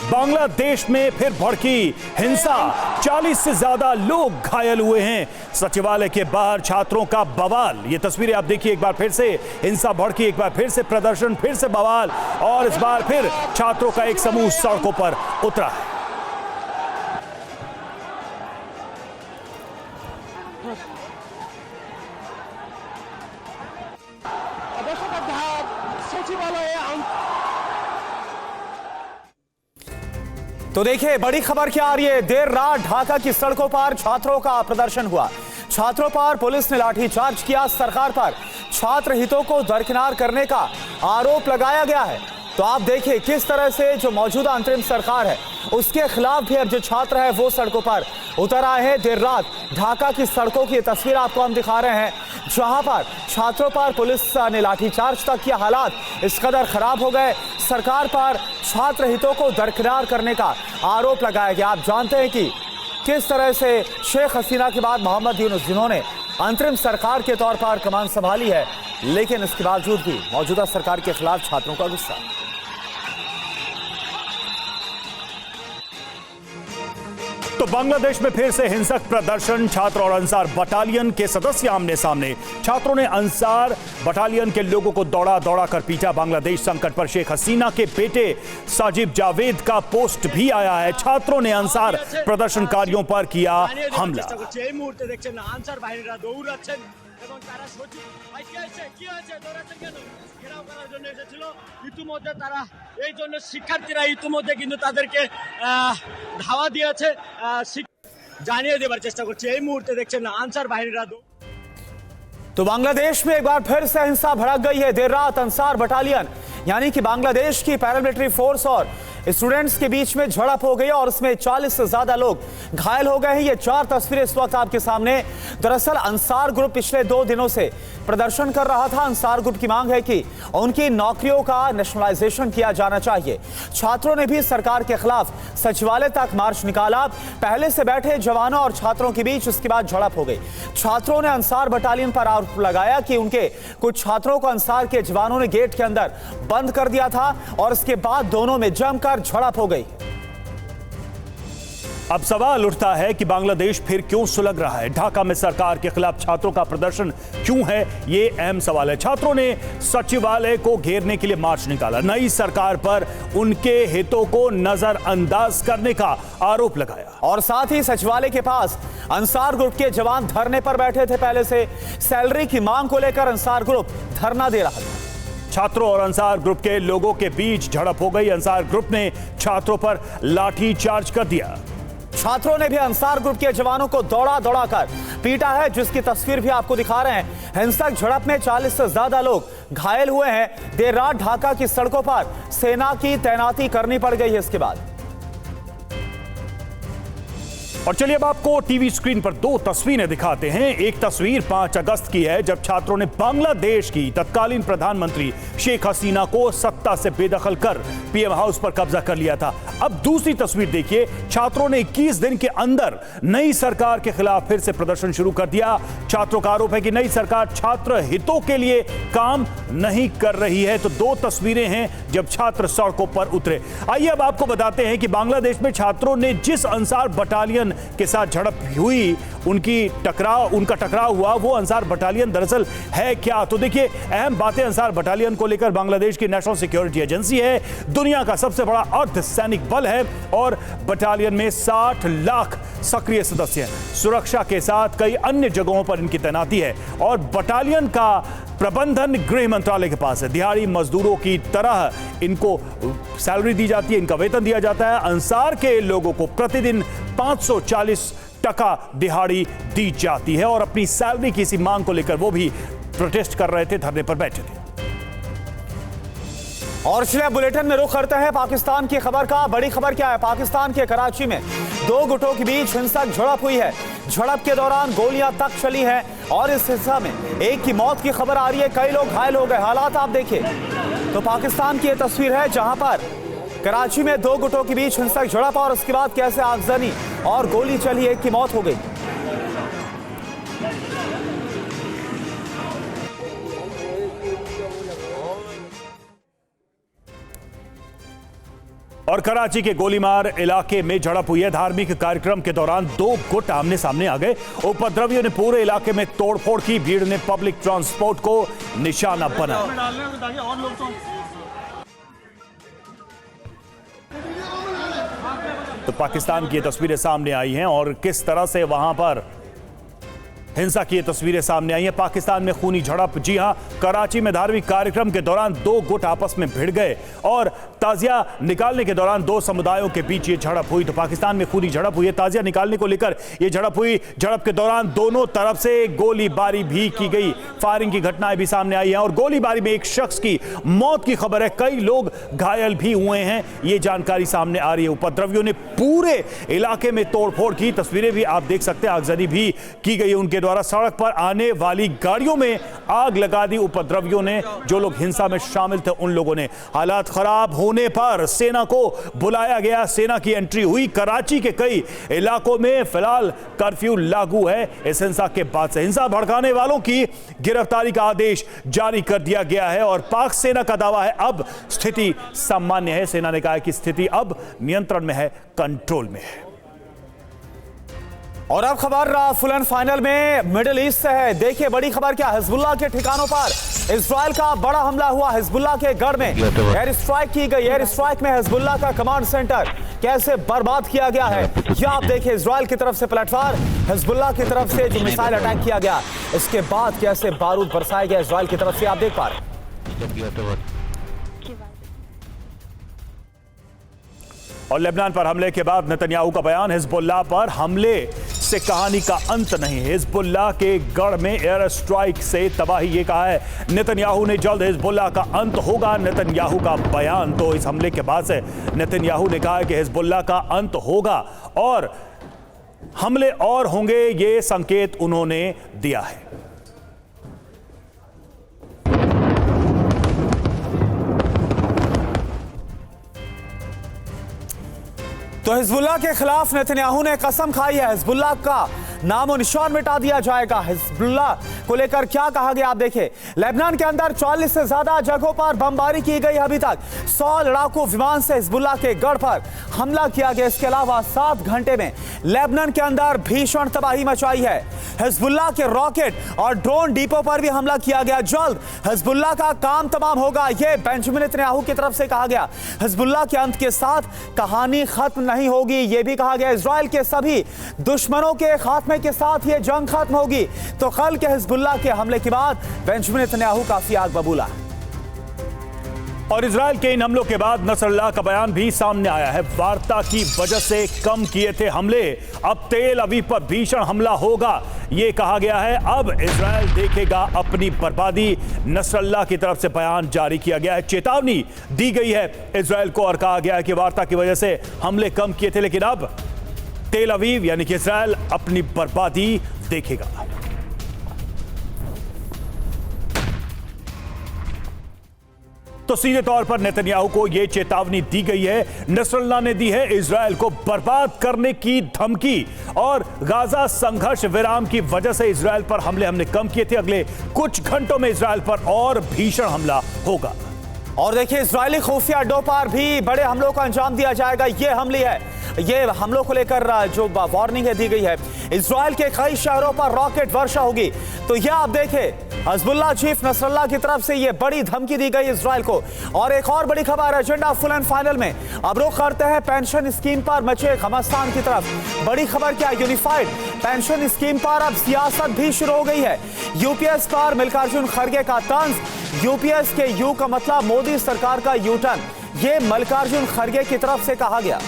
बांग्लादेश में फिर भड़की हिंसा, 40 से ज्यादा लोग घायल हुए हैं। सचिवालय के बाहर छात्रों का बवाल। ये तस्वीरें आप देखिए एक बार फिर से, हिंसा भड़की, एक बार फिर से प्रदर्शन, फिर से बवाल, और इस बार फिर छात्रों का एक समूह सड़कों पर उतरा है। तो देखिए बड़ी खबर क्या आ रही है। देर रात ढाका की सड़कों पर छात्रों का प्रदर्शन हुआ। छात्रों पर पुलिस ने लाठीचार्ज किया। सरकार पर छात्र हितों को दरकिनार करने का आरोप लगाया गया है। तो आप देखिए किस तरह से जो मौजूदा अंतरिम सरकार है उसके खिलाफ भी अब जो छात्र है वो सड़कों पर उतर आए हैं। देर रात ढाका की सड़कों की तस्वीर आपको हम दिखा रहे हैं, जहां पर छात्रों पर पुलिस ने लाठीचार्ज तक किया। हालात इस कदर खराब हो गए, सरकार पर छात्र हितों को दरकिनार करने का आरोप लगाया गया। आप जानते हैं कि किस तरह से शेख हसीना के बाद मोहम्मद यूनुस जिन्होंने अंतरिम सरकार के तौर पर कमान संभाली है, लेकिन इसके बावजूद भी मौजूदा सरकार के खिलाफ छात्रों का गुस्सा। तो बांग्लादेश में फिर से हिंसक प्रदर्शन, छात्र और अंसार बटालियन के सदस्य आमने सामने। छात्रों ने अंसार बटालियन के लोगों को दौड़ा दौड़ा कर पीटा। बांग्लादेश संकट पर शेख हसीना के बेटे साजिब जावेद का पोस्ट भी आया है। छात्रों ने अंसार प्रदर्शनकारियों पर किया हमला। ইতিমধ্যে তারা এই জন্য শিক্ষার্থীরা ইতিমধ্যে কিন্তু তাদেরকে ধাওয়া দিয়েছে, জানিয়ে দেবার চেষ্টা করছে। এই মুহূর্তে দেখছেন আনসার বাহিনীরা। तो बांग्लादेश में एक बार फिर से हिंसा भड़क गई है। देर रात अंसार बटालियन यानी कि बांग्लादेश की पैरामिलिट्री फोर्स और स्टूडेंट्स के बीच में झड़प हो गई और उसमें 40 से ज्यादा लोग घायल हो गए हैं। ये 4 तस्वीरें इस वक्त आपके सामने। दरअसल अंसार ग्रुप पिछले 2 दिनों से प्रदर्शन कर रहा था। अंसार ग्रुप की मांग है कि उनकी नौकरियों का नेशनलाइजेशन किया जाना चाहिए। छात्रों ने भी सरकार के खिलाफ सचिवालय तक मार्च निकाला। पहले से बैठे जवानों और छात्रों के बीच उसके बाद झड़प हो गई। छात्रों ने अंसार बटालियन पर आरोप लगाया कि उनके कुछ छात्रों को अंसार के जवानों ने गेट के अंदर बंद कर दिया था और इसके बाद दोनों में जमकर झड़प हो गई। अब सवाल उठता है कि बांग्लादेश फिर क्यों सुलग रहा है। ढाका में सरकार के खिलाफ छात्रों का प्रदर्शन क्यों है, ये अहम सवाल है। छात्रों ने सचिवालय को घेरने के लिए मार्च निकाला, नई सरकार पर उनके हितों को नजरअंदाज करने का आरोप लगाया और साथ ही सचिवालय के पास अंसार ग्रुप के जवान धरने पर बैठे थे। पहले से सैलरी की मांग को लेकर अंसार ग्रुप धरना दे रहा था। छात्रों और अंसार ग्रुप के लोगों के बीच झड़प हो गई। अंसार ग्रुप ने छात्रों पर लाठी चार्ज कर दिया। छात्रों ने भी अंसार ग्रुप के जवानों को दौड़ा दौड़ा कर पीटा है, जिसकी तस्वीर भी आपको दिखा रहे हैं। हिंसक झड़प में 40 से ज्यादा लोग घायल हुए हैं। देर रात ढाका की सड़कों पर सेना की तैनाती करनी पड़ गई है इसके बाद। और चलिए अब आपको टीवी स्क्रीन पर 2 तस्वीरें दिखाते हैं। एक तस्वीर 5 अगस्त की है, जब छात्रों ने बांग्लादेश की तत्कालीन प्रधानमंत्री शेख हसीना को सत्ता से बेदखल कर पीएम हाउस पर कब्जा कर लिया था। अब दूसरी तस्वीर देखिए, छात्रों ने 21 दिन के अंदर नई सरकार के खिलाफ फिर से प्रदर्शन शुरू कर दिया। छात्रों का आरोप है कि नई सरकार छात्र हितों के लिए काम नहीं कर रही है। तो 2 तस्वीरें हैं जब छात्र सड़कों पर उतरे। आइए अब आपको बताते हैं कि बांग्लादेश में छात्रों ने जिस अंसार बटालियन के साथ झड़प हुई, उनका टकराव हुआ, वो अंसार बटालियन दरअसल है क्या। तो देखिए अहम बातें अंसार बटालियन को लेकर। बांग्लादेश की नेशनल सिक्योरिटी एजेंसी है, दुनिया का सबसे बड़ा अर्ध सैनिक बल है और बटालियन में 60 लाख सक्रिय सदस्य हैं। सुरक्षा के साथ कई अन्य जगहों पर इनकी तैनाती है और बटालियन का प्रबंधन गृह मंत्रालय के पास है। दिहाड़ी मजदूरों की तरह इनको सैलरी दी जाती है, इनका वेतन दिया जाता है। अंसार के लोगों को प्रतिदिन 540 टका दिहाड़ी दी जाती है और अपनी सैलरी की इसी मांग को लेकर वो भी प्रोटेस्ट कर रहे थे, धरने पर बैठे थे। और चलिए बुलेटिन में रुख करते हैं पाकिस्तान की खबर का। बड़ी खबर क्या है, पाकिस्तान के कराची में 2 गुटों के बीच हिंसक झड़प हुई है। झड़प के दौरान गोलियां तक चली हैं और इस हिंसा में एक की मौत की खबर आ रही है, कई लोग घायल हो गए। हालात आप देखिए। तो पाकिस्तान की यह तस्वीर है जहां पर कराची में 2 गुटों के बीच हिंसक झड़प और उसके बाद कैसे आगजनी और गोली चली, एक की मौत हो गई। और कराची के गोलीमार इलाके में झड़प हुई है। धार्मिक कार्यक्रम के दौरान दो गुट आमने सामने आ गए। उपद्रवियों ने पूरे इलाके में तोड़फोड़ की। भीड़ ने पब्लिक ट्रांसपोर्ट को निशाना बनाया। तो पाकिस्तान की ये तस्वीरें सामने आई हैं और किस तरह से वहां पर हिंसा की ये तस्वीरें सामने आई हैं। पाकिस्तान में खूनी झड़प। जी हां, कराची में धार्मिक कार्यक्रम के दौरान दो गुट आपस में भिड़ गए और ताजिया निकालने के दौरान दो समुदायों के बीच ये झड़प हुई। तो पाकिस्तान में खूनी झड़प हुई है। ताजिया निकालने को लेकर ये झड़प हुई। झड़प के दौरान दोनों तरफ से गोलीबारी भी की गई। फायरिंग की घटनाएं भी सामने आई हैं और गोलीबारी में एक शख्स की मौत की खबर है। कई लोग घायल भी हुए हैं, ये जानकारी सामने आ रही है। उपद्रवियों ने पूरे इलाके में तोड़फोड़ की। तस्वीरें भी आप देख सकते हैं, आगजनी भी की गई उनके द्वारा। सड़क पर आने वाली गाड़ियों में आग लगा दी उपद्रवियों ने। जो लोग हिंसा में शामिल थे उन लोगों ने। हालात खराब होने पर सेना को बुलाया गया। सेना की एंट्री हुई। कराची के कई इलाकों में फिलहाल कर्फ्यू लागू है इस हिंसा के बाद से। हिंसा भड़काने वालों की गिरफ्तारी का आदेश जारी कर दिया गया है और पाक सेना का दावा है अब स्थिति सामान्य है। सेना ने कहा है कि स्थिति अब नियंत्रण में है, कंट्रोल में है। और अब खबर फुल एंड फाइनल में मिडिल ईस्ट से है। देखिए बड़ी खबर क्या, हिजबुल्लाह के ठिकानों पर इजराइल का बड़ा हमला हुआ। हिजबुल्लाह के गढ़ में एयर स्ट्राइक की गई। एयर स्ट्राइक में हिजबुल्लाह का कमांड सेंटर कैसे बर्बाद किया गया है, यह आप देखिए। इजराइल की तरफ से प्लेटफार्म, हिजबुल्लाह की तरफ से जो मिसाइल अटैक किया गया, इसके बाद कैसे बारूद बरसाया गया इजराइल की तरफ से, आप देख पा रहे। और लेबनान पर हमले के बाद नेतन्याहू का बयान, हिजबुल्लाह पर हमले से कहानी का अंत नहीं। हिजबुल्लाह के गढ़ में एयर स्ट्राइक से तबाही, ये कहा है नेतन्याहू ने। जल्द हिजबुल्लाह का अंत होगा, नेतन्याहू का बयान। तो इस हमले के बाद से नेतन्याहू ने कहा है कि हिजबुल्लाह का अंत होगा और हमले और होंगे, ये संकेत उन्होंने दिया है। तो हिजबुल्लाह के खिलाफ नेतन्याहू ने कसम खाई है, हिजबुल्लाह का नामो निशान मिटा दिया जाएगा। हिजबुल्लाह को लेकर क्या कहा गया आप देखिए। लेबनान के अंदर 40 से ज्यादा जगहों पर बमबारी की गई। अभी तक 100 लड़ाकू विमान से हिजबुल्लाह के गढ़ पर हमला किया गया। इसके अलावा 7 घंटे में लेबनान के अंदर भीषण तबाही मचाई है। हिजबुल्लाह के रॉकेट और ड्रोन डिपो पर भी हमला किया गया। जल्द हिजबुल्लाह का काम तमाम होगा, यह बेंजामिन नेतन्याहू की तरफ से कहा गया। हिजबुल्लाह के अंत के साथ कहानी खत्म नहीं होगी, यह भी कहा गया। इजराइल के सभी दुश्मनों के खात्मे के साथ यह जंग खत्म होगी। तो कल के हिजबुल्लाह के हमले के बाद बेंजामिन नेतन्याहू काफी आग बबूला। और इजराइल के इन हमलों के बाद नसरल्लाह का बयान भी सामने आया है। वार्ता की वजह से कम किए थे हमले, अब तेल अवीव पर भीषण हमला होगा, यह कहा गया है। अब इजराइल देखेगा अपनी बर्बादी, नसरल्लाह की तरफ से बयान जारी किया गया है। चेतावनी दी गई है इजराइल को और कहा गया है कि वार्ता की वजह से हमले कम किए थे, लेकिन अब तेल अवीव यानी कि इजराइल अपनी बर्बादी देखेगा। तो सीधे तौर पर नेतन्याहू को यह चेतावनी दी गई है। नसरल्लाह ने दी है इजराइल को बर्बाद करने की धमकी और गाजा संघर्ष विराम की वजह से इजराइल पर हमले हमने कम किए थे। अगले कुछ घंटों में इजराइल पर और भीषण हमला होगा। और देखिए इजरायली खुफिया अड्डों पर भी बड़े हमलों को अंजाम दिया जाएगा। ये हमले है, ये हमलों को लेकर जो वार्निंग है दी गई है। इजराइल के कई शहरों पर रॉकेट वर्षा होगी। तो यह आप देखें, हिजबुल्लाह चीफ नसरल्लाह की तरफ से यह बड़ी धमकी दी गई इजराइल को। और एक और बड़ी खबर, एजेंडा फुल एंड फाइनल में अब रुख करते हैं पेंशन स्कीम पर मचे घमासान की तरफ। बड़ी खबर क्या, यूनिफाइड पेंशन स्कीम पर अब सियासत भी शुरू हो गई है। यूपीएस पर मल्लिकार्जुन खड़गे का तंज। यूपीएस के यू का मतलब मोदी सरकार का यू टर्न, ये मल्लिकार्जुन खड़गे की तरफ से कहा गया।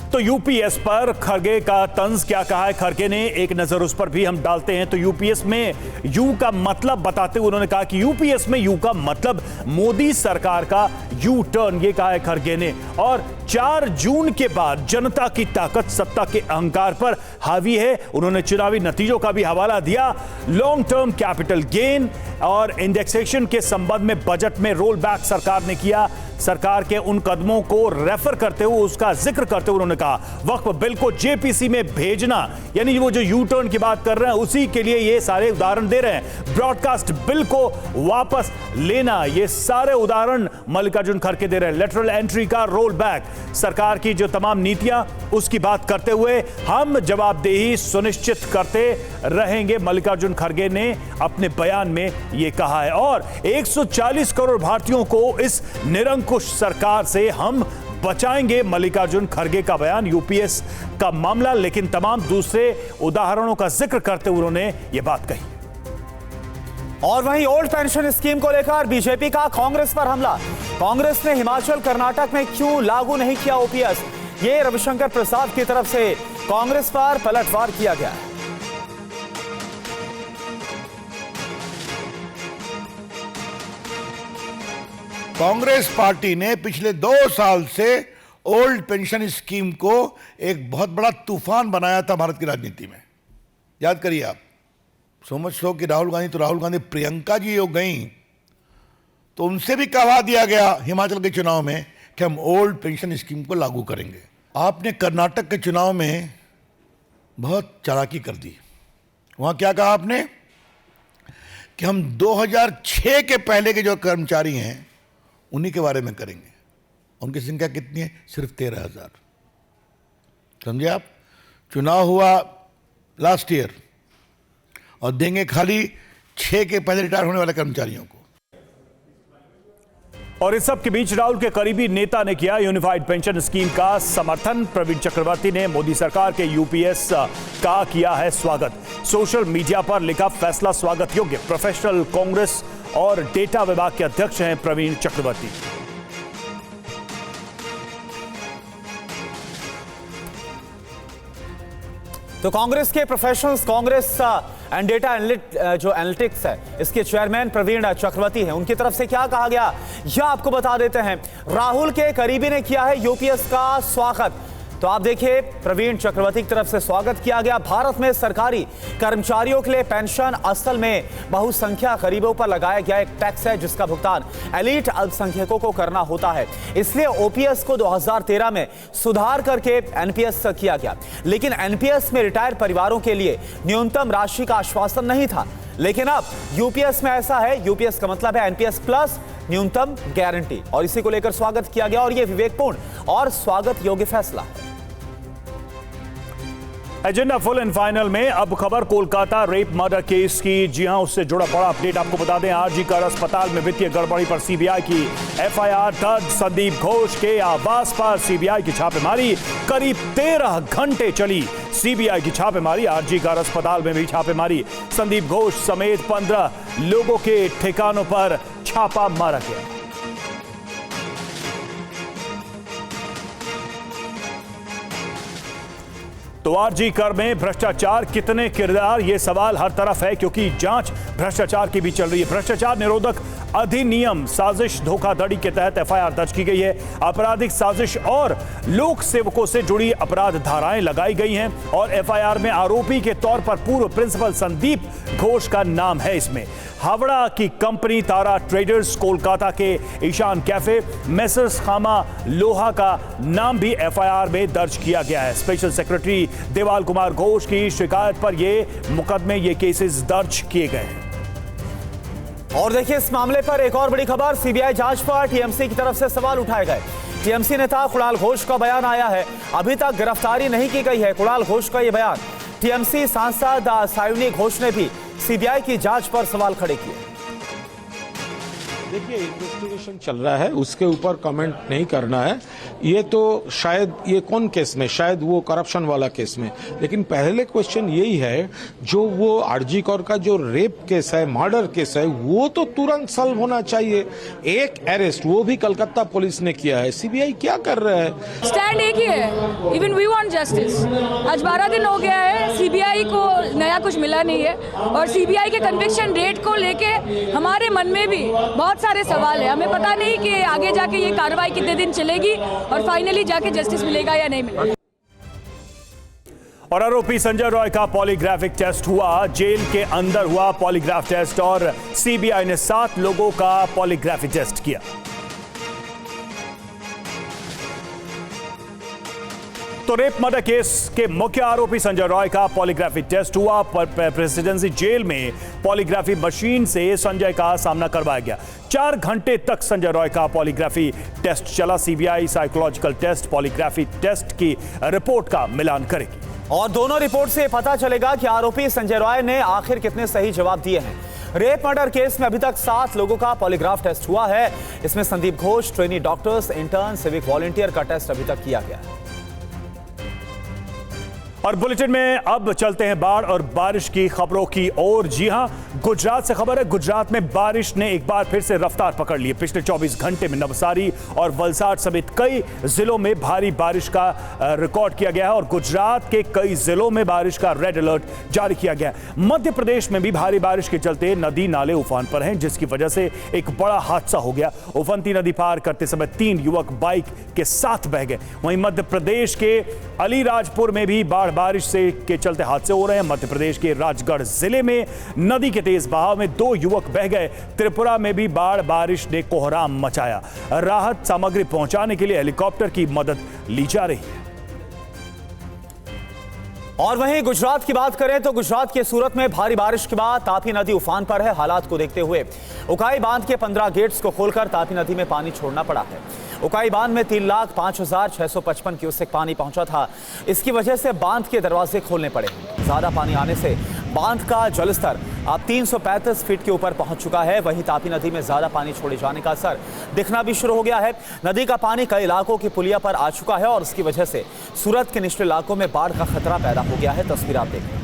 तो यूपीएस पर खड़गे का तंज क्या कहा है खड़गे ने, एक नजर उस पर भी हम डालते हैं। तो यूपीएस में यू का मतलब बताते हुए उन्होंने कहा कि यूपीएस में यू का मतलब मोदी सरकार का यू टर्न, ये कहा है खरगे ने। और 4 जून के बाद जनता की ताकत सत्ता के अहंकार पर हावी है। उन्होंने चुनावी नतीजों का भी हवाला दिया। लॉन्ग टर्म कैपिटल गेन और इंडेक्सेशन के संबंध में बजट में रोल बैक सरकार ने किया। सरकार के उन कदमों को रेफर करते हुए, उसका जिक्र करते हुए उन्होंने कहा वक्फ बिल को जेपीसी में भेजना, यानी वो जो यू टर्न की बात कर रहे हैं उसी के लिए ये सारे उदाहरण दे रहे हैं। ब्रॉडकास्ट बिल को वापस लेना, ये सारे उदाहरण मल्लिकार्जुन खड़गे दे रहे हैं। लेटरल एंट्री का रोल बैक, सरकार की जो तमाम नीतियां उसकी बात करते हुए हम जवाबदेही सुनिश्चित करते रहेंगे, मल्लिकार्जुन खड़गे ने अपने बयान में यह कहा है। और 140 करोड़ भारतीयों को इस निरंकुश सरकार से हम बचाएंगे, मल्लिकार्जुन खड़गे का बयान। यूपीएस का मामला, लेकिन तमाम दूसरे उदाहरणों का जिक्र करते हुए उन्होंने यह बात कही। और वहीं ओल्ड पेंशन स्कीम को लेकर बीजेपी का कांग्रेस पर हमला। कांग्रेस ने हिमाचल कर्नाटक में क्यों लागू नहीं किया ओपीएस, ये रविशंकर प्रसाद की तरफ से कांग्रेस पर पलटवार किया गया है। कांग्रेस पार्टी ने पिछले 2 साल से ओल्ड पेंशन स्कीम को एक बहुत बड़ा तूफान बनाया था भारत की राजनीति में। याद करिए आप, सो मच सो कि राहुल गांधी प्रियंका जी हो गई तो उनसे भी कहवा दिया गया हिमाचल के चुनाव में कि हम ओल्ड पेंशन स्कीम को लागू करेंगे। आपने कर्नाटक के चुनाव में बहुत चालाकी कर दी। वहां क्या कहा आपने कि हम 2006 के पहले के जो कर्मचारी हैं उन्हीं के बारे में करेंगे। उनकी संख्या कितनी है? सिर्फ 13,000। समझे आप? चुनाव हुआ लास्ट ईयर और देंगे खाली 6 के पहले रिटायर होने वाले कर्मचारियों को। और इस सब के बीच राहुल के करीबी नेता ने किया यूनिफाइड पेंशन स्कीम का समर्थन। प्रवीण चक्रवर्ती ने मोदी सरकार के यूपीएस का किया है स्वागत। सोशल मीडिया पर लिखा फैसला स्वागत योग्य। प्रोफेशनल कांग्रेस और डेटा विभाग के अध्यक्ष हैं प्रवीण चक्रवर्ती। तो कांग्रेस के प्रोफेशनल्स, कांग्रेस एंड डेटा जो एनालिटिक्स है, इसके चेयरमैन प्रवीण चक्रवर्ती हैं, उनकी तरफ से क्या कहा गया यह आपको बता देते हैं। राहुल के करीबी ने किया है यूपीएस का स्वागत। तो आप देखिए, प्रवीण चक्रवर्ती की तरफ से स्वागत किया गया। भारत में सरकारी कर्मचारियों के लिए पेंशन असल में बहुसंख्या गरीबों पर लगाया गया एक टैक्स है जिसका भुगतान एलीट अल्पसंख्यकों को करना होता है। इसलिए ओपीएस को 2013 में सुधार करके एनपीएस किया गया। लेकिन एनपीएस में रिटायर परिवारों के लिए न्यूनतम राशि का आश्वासन नहीं था। लेकिन अब यूपीएस में ऐसा है, यूपीएस का मतलब है एनपीएस प्लस न्यूनतम गारंटी, और इसी को लेकर स्वागत किया गया। और यह विवेकपूर्ण और स्वागत योग्य फैसला है। एजेंडा फुल एंड फाइनल में अब खबर कोलकाता रेप मर्डर केस की। जी हां, उससे जुड़ा बड़ा अपडेट आपको बता दें। आरजी कर अस्पताल में वित्तीय गड़बड़ी पर सीबीआई की एफआईआर दर्ज। संदीप घोष के आवास पर सीबीआई की छापेमारी। करीब 13 घंटे चली सीबीआई की छापेमारी। आरजी कर अस्पताल में भी छापेमारी। संदीप घोष समेत 15 लोगों के ठिकानों पर छापा मारा गया। तो आरजी कर में भ्रष्टाचार कितने किरदार, ये सवाल हर तरफ है क्योंकि जांच भ्रष्टाचार की भी चल रही है। भ्रष्टाचार निरोधक अधिनियम साजिश धोखाधड़ी के तहत एफआईआर दर्ज की गई है। आपराधिक साजिश और लोक सेवकों से जुड़ी अपराध धाराएं लगाई गई हैं और एफआईआर में आरोपी के तौर पर पूर्व प्रिंसिपल संदीप घोष का नाम है। इसमें हावड़ा की कंपनी तारा ट्रेडर्स, कोलकाता के ईशान कैफे, मेसर्स खामा लोहा का नाम भी एफआईआर में दर्ज किया गया है। स्पेशल सेक्रेटरी देवाल कुमार घोष की शिकायत पर यह मुकदमे, ये केसेस दर्ज किए गए हैं। और देखिए, इस मामले पर एक और बड़ी खबर, सीबीआई जांच पर टीएमसी की तरफ से सवाल उठाए गए। टीएमसी नेता कुणाल घोष का बयान आया है, अभी तक गिरफ्तारी नहीं की गई है। कुणाल घोष का यह बयान। टीएमसी सांसद सायुनी घोष ने भी सीबीआई की जांच पर सवाल खड़े किए। देखिए, इन्वेस्टिगेशन चल रहा है, उसके ऊपर कमेंट नहीं करना है। ये तो शायद ये कौन केस में, शायद वो करप्शन वाला केस में। लेकिन पहले क्वेश्चन यही है, जो वो आरजी कर का जो रेप केस है, मर्डर केस है, वो तो तुरंत सॉल्व होना चाहिए। एक अरेस्ट वो भी कलकत्ता पुलिस ने किया है, सीबीआई क्या कर रहा है? स्टैंड एक ही है, इवन वी वांट जस्टिस। आज 12 दिन हो गया है, सीबीआई को नया कुछ मिला नहीं है और सीबीआई के कन्विक्शन रेट को लेके हमारे मन में भी बहुत सारे सवाल है। हमें पता नहीं कि आगे जाके ये कार्रवाई कितने दिन चलेगी और फाइनली जाके जस्टिस मिलेगा या नहीं मिलेगा। और आरोपी संजय रॉय का पॉलीग्राफिक टेस्ट हुआ। जेल के अंदर हुआ पॉलीग्राफ टेस्ट और सीबीआई ने 7 लोगों का पॉलीग्राफी टेस्ट किया। तो रेप मर्डर केस के मुख्य आरोपी संजय रॉय का पॉलीग्राफी टेस्ट हुआ। प्रेसिडेंसी जेल में पॉलीग्राफी मशीन से संजय का सामना करवाया गया। 4 घंटे तक संजय रॉय का पॉलीग्राफी टेस्ट चला। CBI psychological test, polygraphy test की रिपोर्ट का मिलान करेगी और दोनों रिपोर्ट से पता चलेगा कि आरोपी संजय रॉय ने आखिर कितने सही जवाब दिए हैं। रेप मर्डर केस में अभी तक 7 लोगों का पॉलीग्राफ टेस्ट हुआ है। इसमें Sandeep Ghosh, trainee doctors, intern, civic volunteer का टेस्ट अभी तक किया गया है। और बुलेटिन में अब चलते हैं बाढ़ और बारिश की खबरों की ओर। जी हां, गुजरात से खबर है। गुजरात में बारिश ने एक बार फिर से रफ्तार पकड़ ली है। पिछले 24 घंटे में नवसारी और वलसाड समेत कई जिलों में भारी बारिश का रिकॉर्ड किया गया है और गुजरात के कई जिलों में बारिश का रेड अलर्ट जारी किया गया है। मध्य प्रदेश में भी भारी बारिश के चलते नदी नाले उफान पर हैं, जिसकी वजह से एक बड़ा हादसा हो गया। उफनती नदी पार करते समय 3 युवक बाइक के साथ बह गए। वहीं मध्य प्रदेश के अलीराजपुर में भी बारिश से के चलते हादसे हो रहे हैं। मध्य प्रदेश के राजगढ़ जिले में नदी के तेज बहाव में 2 युवक बह गए। त्रिपुरा में भी बारिश ने कोहराम मचाया। राहत सामग्री पहुंचाने के लिए हेलीकॉप्टर की मदद ली जा रही है। और वहीं गुजरात की बात करें तो गुजरात के सूरत में भारी बारिश के बाद तापी नदी उफान पर है। हालात को देखते हुए उकाई बांध के 15 गेट्स को खोलकर तापी नदी में पानी छोड़ना पड़ा है। उकाई बांध में 3,05,655 क्यूसेक पानी पहुंचा था। इसकी वजह से बांध के दरवाजे खोलने पड़े। ज्यादा पानी आने से बांध का जलस्तर अब 335 फीट के ऊपर पहुंच चुका है। वहीं तापी नदी में ज्यादा पानी छोड़े जाने का असर दिखना भी शुरू हो गया है। नदी का पानी कई इलाकों की पुलिया पर आ चुका है और इसकी वजह से सूरत के निचले इलाकों में बाढ़ का खतरा पैदा हो गया है। तस्वीर आप देखें।